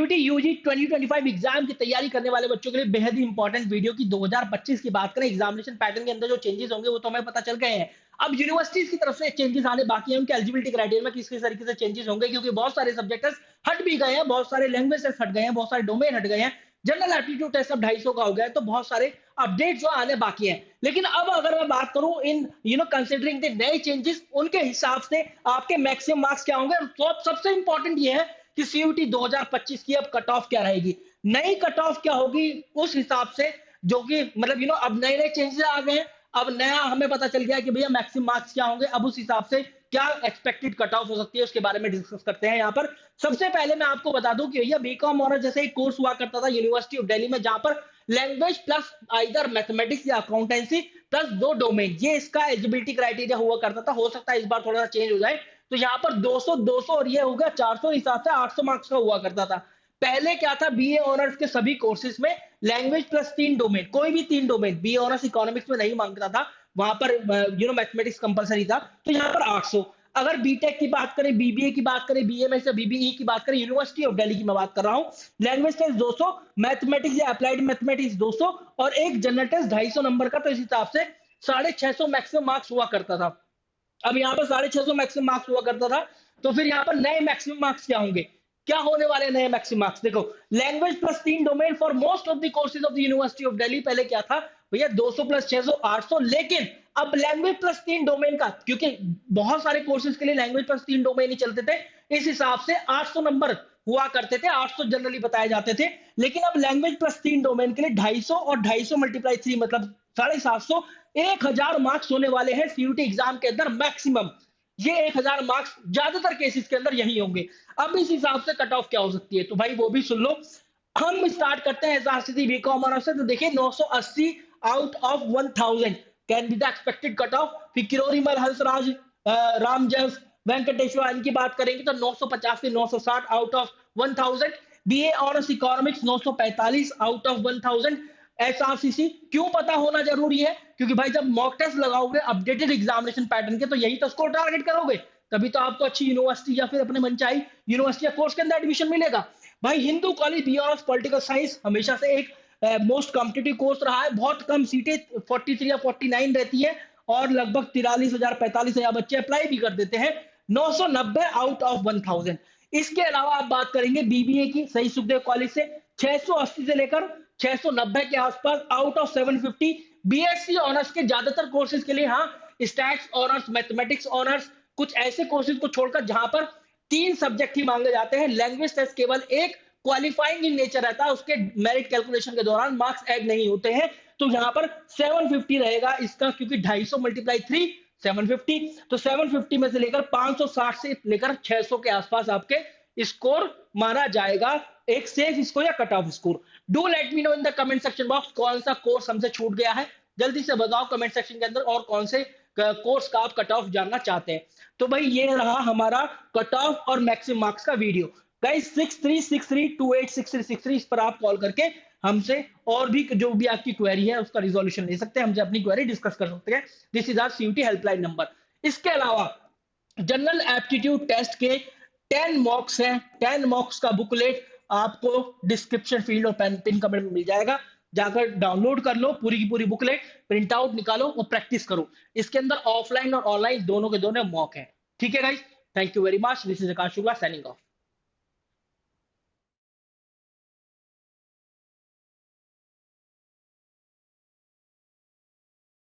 CUT UG 2025 exam की तैयारी करने वाले बच्चों के लिए बेहद ही इंपॉर्टेंट वीडियो की 2025 की बात करें, एग्जामिनेशन पैटर्न के अंदर जो चेंजेस होंगे वो तो हमें पता चल गए हैं। अब यूनिवर्सिटीज की तरफ से चेंजेस आने बाकी हैं, उनके एलिजिबिलिटी क्राइटेरिया में किस किस तरीके से चेंजेस होंगे, क्योंकि बहुत सारे सब्जेक्ट्स हट भी गए हैं, बहुत सारे लैंग्वेज हट गए हैं, बहुत सारे डोमेन हट गए हैं। जनरल एप्टीट्यूड टेस्ट अब 250 का हो गया है, तो बहुत सारे अपडेट जो आने बाकी हैं। लेकिन अब अगर मैं बात करूं इन कंसिडरिंग द नए चेंजेस, उनके हिसाब से आपके मैक्सिमम मार्क्स क्या होंगे, तो सबसे इंपॉर्टेंट ये है कि सीयूटी 2025 की अब कट ऑफ क्या रहेगी, नई कट ऑफ क्या होगी उस हिसाब से, जो कि मतलब अब नए नए चेंजेस आ गए हैं। अब नया हमें पता चल गया कि भैया मैक्सिमम मार्क्स क्या होंगे, अब उस हिसाब से क्या एक्सपेक्टेड कट ऑफ हो सकती है उसके बारे में डिस्कस करते हैं यहाँ पर। सबसे पहले मैं आपको बता दूं कि भैया बीकॉम ऑनर्स जैसे एक कोर्स हुआ करता था यूनिवर्सिटी ऑफ दिल्ली में, जहां पर लैंग्वेज प्लस आइदर मैथमेटिक्स या अकाउंटेंसी प्लस 2 डोमेन, ये इसका एलिजिबिलिटी क्राइटेरिया हुआ करता था। हो सकता है इस बार थोड़ा सा चेंज हो जाए, तो यहाँ पर 200 200 और ये हो गया 400 हिसाब से 800 मार्क्स का हुआ करता था। पहले क्या था, बीए ऑनर्स के सभी कोर्सेज में लैंग्वेज प्लस 3 डोमेन, कोई भी 3 डोमेन, बीए ऑनर्स इकोनॉमिक्स में नहीं मांगता था, वहां पर मैथमेटिक्स कंपलसरी था, तो यहाँ पर 800। अगर बीटेक की बात करें, बीबीए की बात करें, बीएमएस या बीबीई की बात करें, यूनिवर्सिटी ऑफ दिल्ली की मैं बात कर रहा हूँ, लैंग्वेज टेस्ट 200, मैथमेटिक्स या अप्लाइड मैथमेटिक्स 200 और एक जनरल टेस्ट 250 नंबर का, तो इस हिसाब से 650 मैक्सिमम मार्क्स हुआ करता था। अब यहाँ पर 650 मैक्सिमम मार्क्स हुआ करता था, तो फिर यहाँ पर नए मैक्सिमम मार्क्स क्या होंगे, क्या होने वाले नए मैक्सिमम मार्क्स, देखो language plus 3 domain for most of the courses of the university of Delhi, पहले क्या था भैया 200 प्लस 600 800, लेकिन अब लैंग्वेज प्लस 3 डोमेन का, क्योंकि बहुत सारे कोर्सेज के लिए लैंग्वेज प्लस 3 डोमेन ही चलते थे, इस हिसाब से 800 नंबर हुआ करते थे, 800 जनरली बताए जाते थे। लेकिन अब लैंग्वेज प्लस 3 डोमेन के लिए 250 और 250 मल्टीप्लाई 3 मतलब 750, 1000 मार्क्स होने वाले हैं सीयूटी एग्जाम के अंदर मैक्सिमम। ये 1000 मार्क्स ज्यादातर केसेस के अंदर यही होंगे। अब इस हिसाब से कट ऑफ क्या हो सकती है, तो भाई वो भी सुन लो। हम स्टार्ट करते हैं एसआरसीटी बीकॉम ऑनर्स से, तो देखिए 980 out of 1000 can be the expected cut off. फिर किरोरी मल, हंसराज, रामजस, वेंकटेश्वर, इनकी बात करेंगे तो 950 से 960 out of 1000। BA honours economics 945 out of 1000। SRCC क्यों पता होना जरूरी है, क्योंकि भाई जब मॉक टेस्ट लगाओगे अपडेटेड एग्जामिनेशन पैटर्न के, तो यही तो स्कोर टारगेट करोगे, तभी तो आपको अच्छी यूनिवर्सिटी या फिर अपने मनचाही यूनिवर्सिटी या कोर्स के अंदर एडमिशन मिलेगा। भाई Hindu college B of political science हमेशा से एक मोस्ट कॉम्पिटिटिव कोर्स रहा है, बहुत कम सीटें 43 या 49 रहती है, और लगभग 43,000 45,000 बच्चे अप्लाई भी कर देते हैं, 990 आउट ऑफ 1000। इसके अलावा आप बात करेंगे बीबीए की, सही सुखदेव कॉलेज से 680 से लेकर 690 के आसपास आउट ऑफ 750। बीएससी ऑनर्स के ज्यादातर कोर्सेज के लिए, हाँ स्टैट्स ऑनर्स, मैथमेटिक्स ऑनर्स, कुछ ऐसे कोर्सेज को छोड़कर जहां पर 3 सब्जेक्ट ही मांगे जाते हैं, लैंग्वेज टेस्ट केवल एक क्वालिफाइंग इन नेचर रहता है, उसके मेरिट कैलकुलेशन के दौरान मार्क्स ऐड नहीं होते हैं, तो यहाँ पर 750 रहेगा इसका, क्योंकि 250 मल्टीप्लाई 3 750, तो 750 में से लेकर 560 से लेकर 600 के आसपास आपके स्कोर माना जाएगा, एक सेफ स्कोर या cut off score. Do let me know in the comment section box कौन सा कोर्स हमसे छूट गया है, जल्दी से बताओ कमेंट सेक्शन के अंदर, और कौन से कोर्स का आप कट ऑफ जानना चाहते हैं। तो भाई ये रहा हमारा कट ऑफ और मैक्सिमम मार्क्स का वीडियो। गाइस 6363286363 इस पर आप कॉल करके हमसे और भी जो भी आपकी क्वेरी है उसका रिजोल्यूशन ले सकते हैं, हमसे अपनी क्वेरी डिस्कस कर सकते हैं। This is our CUET helpline number. इसके अलावा जनरल एप्टीट्यूड टेस्ट के 10 मॉक्स हैं, 10 मॉक्स का बुकलेट आपको डिस्क्रिप्शन फील्ड और पिन कमेंट में मिल जाएगा, जाकर डाउनलोड कर लो पूरी की पूरी बुकलेट, प्रिंट आउट निकालो और प्रैक्टिस करो। इसके अंदर ऑफलाइन और ऑनलाइन दोनों के दोनों मॉक है। ठीक है guys, thank you very much, this is Akash Shukla signing off.